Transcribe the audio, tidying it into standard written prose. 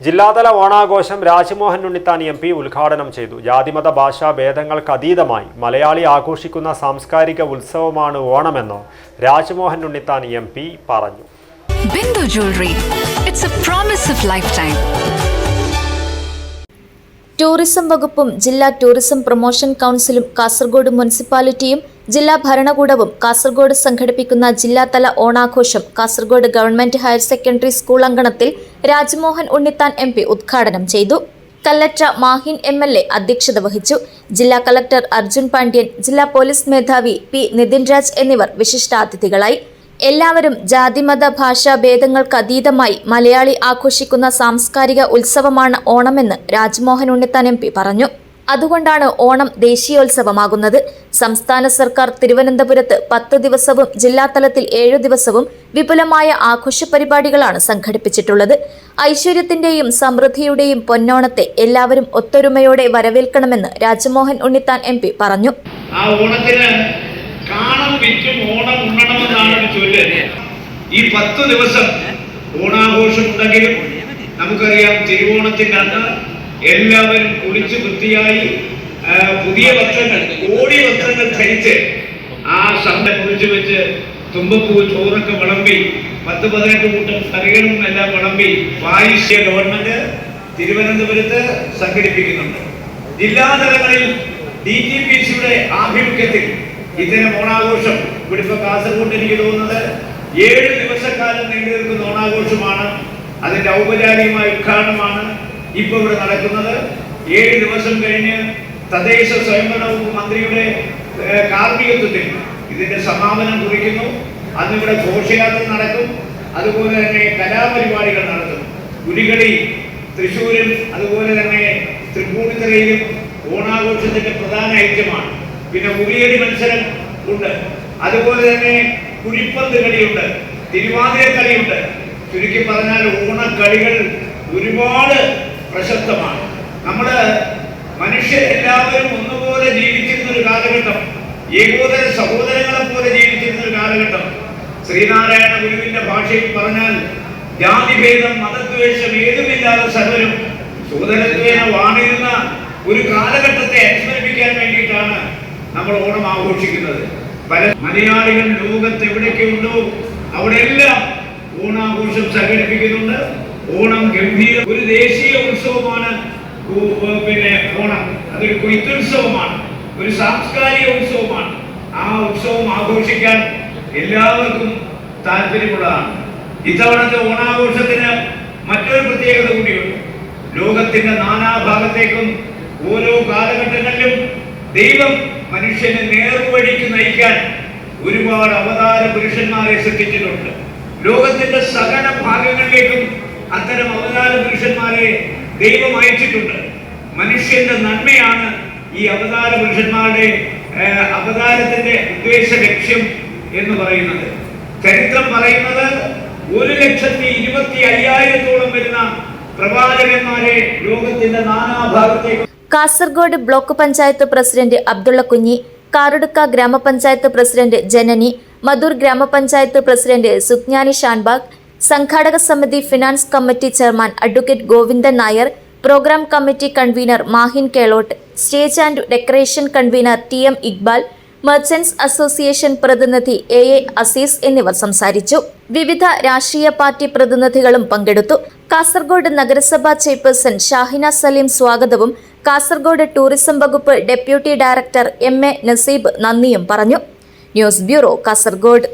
ജില്ലാതല ഓണാഘോഷം Rajmohan Unnithan M P ഉദ്ഘാടനം ചെയ്തു. ജാതിമത ഭാഷാ ഭേദങ്ങൾക്കതീതമായി മലയാളി ആഘോഷിക്കുന്ന സാംസ്കാരിക ഉത്സവമാണ് ഓണമെന്ന് രാജ്മോഹൻ ഉണ്ണിത്താൻ എം പി പറഞ്ഞു. Bindu Jewelry. It's a promise of lifetime. Tourism വകുപ്പും ജില്ലാ ടൂറിസം പ്രൊമോഷൻ കൗൺസിലും കാസർഗോഡ് മുനിസിപ്പാലിറ്റിയും ജില്ലാ ഭരണകൂടവും കാസർഗോഡ് സംഘടിപ്പിക്കുന്ന ജില്ലാതല ഓണാഘോഷം Kasaragod government higher secondary school അങ്കണത്തിൽ രാജ്മോഹൻ ഉണ്ണിത്താൻ എം പി ഉദ്ഘാടനം ചെയ്തു. കല്ലട്ര മാഹിൻ MLA അധ്യക്ഷത വഹിച്ചു. ജില്ലാ കളക്ടർ അർജുൻ പാണ്ഡ്യൻ, ജില്ലാ പോലീസ് മേധാവി പി നിതിൻ രാജ് എന്നിവർ വിശിഷ്ടാതിഥികളായി. എല്ലാവരും ജാതിമത ഭാഷാ ഭേദങ്ങൾക്കതീതമായി മലയാളി ആഘോഷിക്കുന്ന സാംസ്കാരിക ഉത്സവമാണ് ഓണമെന്ന് രാജ്മോഹൻ ഉണ്ണിത്താൻ എം പി പറഞ്ഞു. അതുകൊണ്ടാണ് ഓണം ദേശീയോത്സവമാകുന്നത്. സംസ്ഥാന സർക്കാർ തിരുവനന്തപുരത്ത് 10 ദിവസവും ജില്ലാതലത്തിൽ 7 ദിവസവും വിപുലമായ ആഘോഷ പരിപാടികളാണ് സംഘടിപ്പിച്ചിട്ടുള്ളത്. ഐശ്വര്യത്തിന്റെയും സമൃദ്ധിയുടെയും പൊന്നോണത്തെ എല്ലാവരും ഒത്തൊരുമയോടെ വരവേൽക്കണമെന്ന് രാജ്മോഹൻ ഉണ്ണിത്താൻ എം പി പറഞ്ഞു. കാണം വിറ്റും ഓണം ഉണ്ണണമെന്നാണ് ചൊല്ല്. ഈ 10 ദിവസം ഓണാഘോഷം ഉണ്ടെങ്കിലും നമുക്കറിയാം, തിരുവോണത്തിന്റെ അന്ന് എല്ലാവരും കുളിച്ച് വൃത്തിയായി പുതിയ വസ്ത്രങ്ങൾ, കോടി വസ്ത്രങ്ങൾ ധരിച്ച് ആ സന്ത കുറിച്ച് വെച്ച് തുമ്പപ്പൂ ചോറൊക്കെ വിളമ്പി 10-18 കൂട്ടം കറികളും എല്ലാം വിളമ്പി വായിഷ്യ ഗവൺമെന്റ് തിരുവനന്തപുരത്ത് സംഘടിപ്പിക്കുന്നുണ്ട്. ജില്ലാതലങ്ങളിൽ DGPCയുടെ ആഭിമുഖ്യത്തിൽ ഇത്തരം ഓണാഘോഷം ഇവിടെ ഇപ്പോൾ കാസർഗോഡ് എനിക്ക് തോന്നുന്നത് 7 ദിവസക്കാലം നീണ്ടു നിൽക്കുന്ന ഓണാഘോഷമാണ്. അതിന്റെ ഔപചാരികമായ ഉദ്ഘാടനമാണ് ഇപ്പോൾ ഇവിടെ നടക്കുന്നത്. 7 ദിവസം കഴിഞ്ഞ് തദ്ദേശ സ്വയംഭരണ വകുപ്പ് മന്ത്രിയുടെ കാർമ്മികത്വത്തിൽ ഇതിന്റെ സമാപനം കുറിക്കുന്നു. അന്നിവിടെ ഘോഷയാത്ര നടക്കും. അതുപോലെ തന്നെ കലാപരിപാടികൾ നടത്തും. പുലികളി തൃശ്ശൂരിൽ, അതുപോലെ തന്നെ തൃപ്പൂണിത്തുറയിലും ഓണാഘോഷത്തിന്റെ പ്രധാന ഐറ്റമാണ്. പിന്നെ ഉറിയടി മത്സരം ഉണ്ട്. അതുപോലെ തന്നെ കുഴിപ്പന്ത് കളിയുണ്ട്, തിരുവാതിര കളിയുണ്ട്. ചുരുക്കി പറഞ്ഞാൽ ഓണക്കളികൾ ഒരുപാട് പ്രശസ്തമാണ്. നമ്മള് മനുഷ്യരെല്ലാവരും ഒന്നുപോലെ ജീവിച്ചിരുന്ന ഒരു കാലഘട്ടം, ഏകോദര സഹോദരങ്ങളെ പോലെ ജീവിച്ചിരുന്ന ഒരു കാലഘട്ടം. ശ്രീനാരായണ ഗുരുവിന്റെ ഭാഷയിൽ പറഞ്ഞാൽ ജാതിഭേദം മതദ്വേഷം ഏതുമില്ലാതെ സർവരും സോദരത്വേന വാണിരുന്ന ഒരു കാലഘട്ടത്തെ അനുസ്മരിപ്പിക്കാൻ വേണ്ടിയിട്ടാണ് നമ്മൾ ഓണം ആഘോഷിക്കുന്നത്. പല മലയാളികൾ ലോകത്ത് എവിടെയൊക്കെ ഉണ്ടോ അവിടെയെല്ലാം ഓണാഘോഷം സംഘടിപ്പിക്കുന്നുണ്ട്. ഓണം ഗംഭീര ഒരു ദേശീയ ഉത്സവമാണ്. പിന്നെ ഓണം അതൊരു കൊയ്ത്തുത്സവമാണ്, ഒരു സാംസ്കാരിക ഉത്സവമാണ്. ആ ഉത്സവം ആഘോഷിക്കാൻ എല്ലാവർക്കും താല്പര്യമുള്ളതാണ്. ഇത്തവണത്തെ ഓണാഘോഷത്തിന് മറ്റൊരു പ്രത്യേകത കൂടിയുണ്ട്. ലോകത്തിന്റെ നാനാഭാഗത്തേക്കും ഓരോ കാലഘട്ടങ്ങളിലും ദൈവം മനുഷ്യനെ നേർവഴിക്ക് നയിക്കാൻ ഒരുപാട് അവതാര പുരുഷന്മാരെ സൃഷ്ടിച്ചിട്ടുണ്ട്. ലോകത്തിന്റെ സകല ഭാഗങ്ങളിലേക്കും അത്തരം അവതാര പുരുഷന്മാരെ ദൈവം അയച്ചിട്ടുണ്ട്. മനുഷ്യന്റെ നന്മയാണ് ഈ അവതാര പുരുഷന്മാരുടെ അവതാരത്തിന്റെ ഉദ്ദേശ ലക്ഷ്യം എന്ന് പറയുന്നത്. ചരിത്രം പറയുന്നത് 1,25,000-ഓളം വരുന്ന പ്രവാചകന്മാരെ ലോകത്തിന്റെ നാനാഭാഗത്തേക്ക്. കാസർഗോഡ് ബ്ലോക്ക് പഞ്ചായത്ത് പ്രസിഡന്റ് അബ്ദുള്ള കുഞ്ഞി, കാറുടുക്ക ഗ്രാമപഞ്ചായത്ത് പ്രസിഡന്റ് ജനനി, മധൂർ ഗ്രാമപഞ്ചായത്ത് പ്രസിഡന്റ് സുജ്ഞാനി ഷാൻബാഗ്, സംഘാടക സമിതി finance committee chairman advocate Govindan Nair, programme committee convener Mahin Kelott, stage and decoration convener TM Iqbal, merchants association പ്രതിനിധി AA അസീസ് എന്നിവർ സംസാരിച്ചു. വിവിധ രാഷ്ട്രീയ പാർട്ടി പ്രതിനിധികളും പങ്കെടുത്തു. കാസർഗോഡ് നഗരസഭാ ചെയർപേഴ്സൺ ഷാഹിന സലീം സ്വാഗതവും കാസർഗോഡ് ടൂറിസം വകുപ്പ് ഡെപ്യൂട്ടി ഡയറക്ടർ MA നസീബ് നന്ദിയും പറഞ്ഞു. News bureau, Kasaragod.